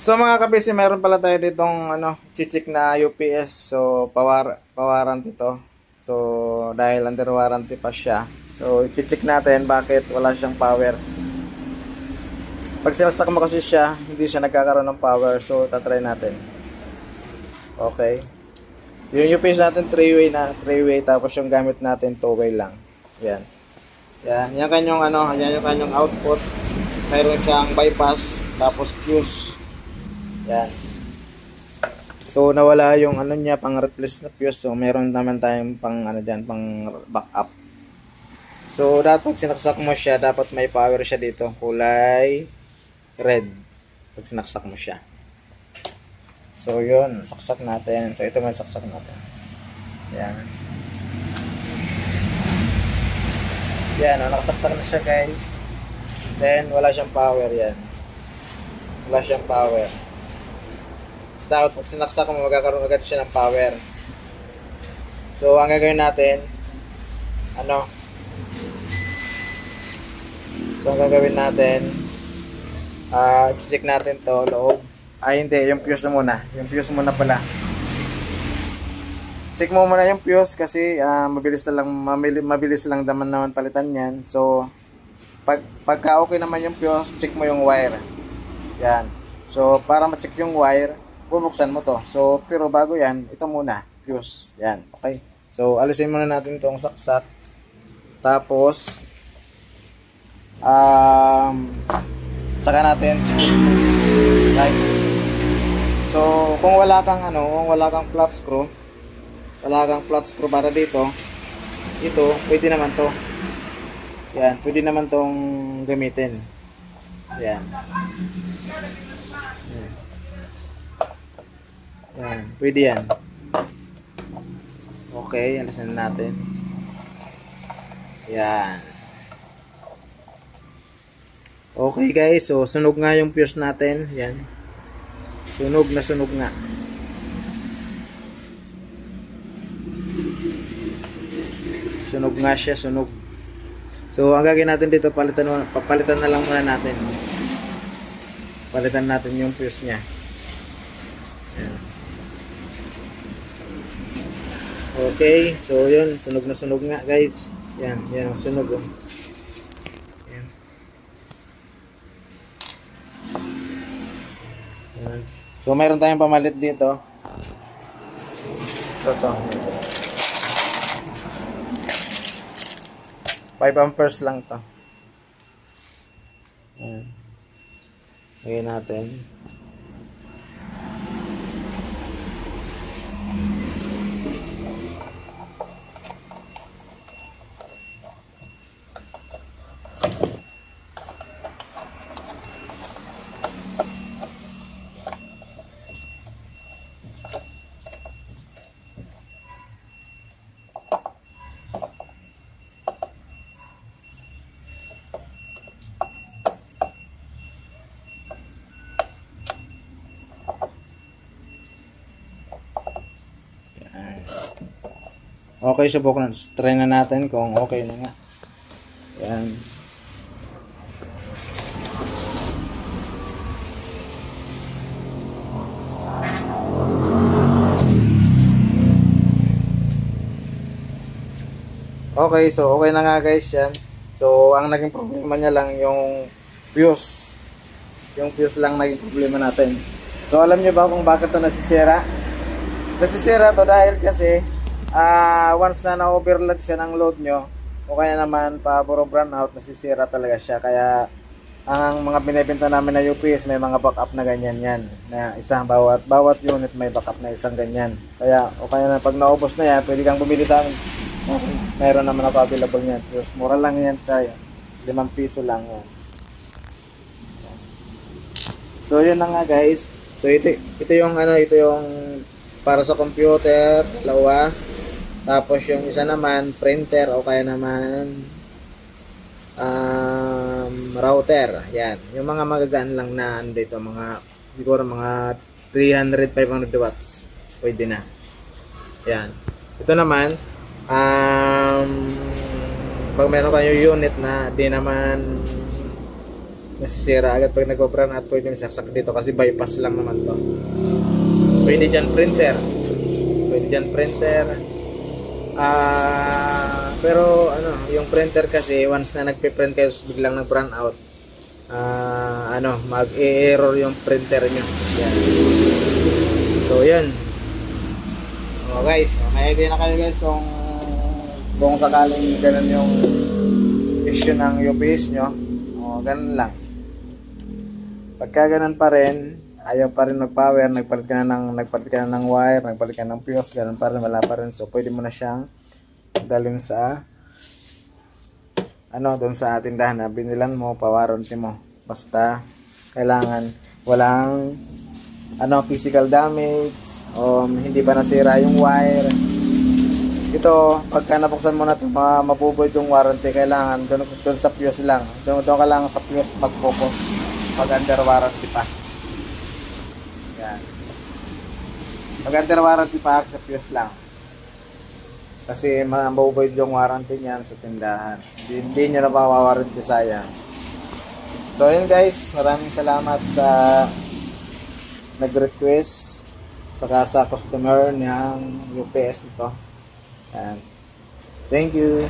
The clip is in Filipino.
So mga kabisi, mayroon pala tayo ditong chichik na UPS. So pa-warranty to. So dahil under warranty pa siya. So chichik natin bakit wala siyang power. Pag sinaksak mo kasi siya, hindi siya nagkakaroon ng power. So tatry natin. Okay. Yung UPS natin 3-way tapos yung gamit natin 2-way lang. Yan. Yan kanyang yan yung kanyang output. Mayroon siyang bypass tapos fuse. Yan. So nawala yung niya pang replace na fuse. So meron naman tayong pang diyan, pang backup. So dapat sinaksak mo siya, dapat may power siya dito, kulay red. Pag sinaksak mo siya. So yun, saksak natin. So ito man saksak natin. Yan. Yan, nakasaksak na siya guys. Then wala siyang power yan. Wala siyang power. Dapat pag sinaksak mo, magkakaroon agad siya ng power. So ang gagawin natin, so ang gagawin natin, check natin to loob. Ay hindi, yung fuse muna. Yung fuse muna pala. Check mo muna yung fuse kasi mabilis lang naman palitan yan. So pagka okay naman yung fuse, check mo yung wire. Yan. So para ma-check yung wire, bubuksan mo to. So pero bago yan, ito muna, fuse. Yan. Okay. So alisin muna natin tong saksak. Tapos saka natin check yung fuse. Right. So kung wala kang flat screw, para dito, ito pwede naman to. Yan, pwede naman tong gamitin. Yan. Yan, pwede yan. Okay, alisin natin. Yan. Okay guys, so sunog nga yung fuse natin. Yan. Sunog nga. Sunog nga siya, sunog. So ang gagawin natin dito, papalitan na lang muna natin. Palitan natin yung fuse niya. Yan. Okay, so yun, sunog nga guys. Yan ang sunog. Yan. Yan. So mayroon tayong pamalit dito. Ito. 5 amperes lang to. Ayan. Lagyan natin. Okay, subukan. Try na natin kung okay na nga. Yan. Okay, so okay na nga guys yan. So ang naging problema niya lang yung fuse. Yung fuse lang naging problema natin. So alam niyo ba kung bakit ito nasisira? Nasisira to dahil kasi once na na-overload siya ng load nyo, o kaya naman paboro brownout, nasisira talaga siya. Kaya ang mga binibenta namin na UPS, may mga backup na ganyan yan, na isang bawat unit may backup na isang ganyan. Kaya o kaya na pag naubos na yan, pwede kang bumili sa amin. Mayroon naman ako available yan. Mura lang yan tayo, 5 piso lang yan. So yun na nga guys. So ito yung para sa computer, dalawa. Tapos yung isa naman printer o kaya naman router. Yan. Yung mga magagaan lang na dito, siguro mga 300-500 watts. Pwede na. Yan. Ito naman pag meron kayo unit na di naman nasisira agad pag nag-brownout out. Pwede masaksak dito kasi bypass lang naman to. Pwede dyan printer. Pero ano, yung printer kasi once na nagpe-print kayo biglang nag-brown out, mag-error yung printer nyo. Yan. So yan. Guys, may idea na kayo guys kung sakaling ganun yung issue ng UPS nyo. Ganun lang. Pagka ganun pa rin, ayaw pa rin mag-power, nagpalit ka na ng wire, nagpalit ka ng fuse, ganun pa rin, wala pa rin. So pwede mo na siyang dalhin sa doon sa tindahan na binilan mo, pa-warranty mo. Basta kailangan walang physical damage o hindi ba nasira yung wire. Ito, pagka napuksan mo na ito, mabubuid yung warranty. Kailangan doon sa fuse lang. Doon ka lang sa fuse mag-focus pag under warranty pa. Yan. Pag under warranty pa, sa fuse lang. Kasi mabubuid yung warranty niyan sa tindahan. Hindi nyo na pa-warranty, sayang. So yun guys, maraming salamat sa nag-request saka sa customer ng UPS nito. And thank you.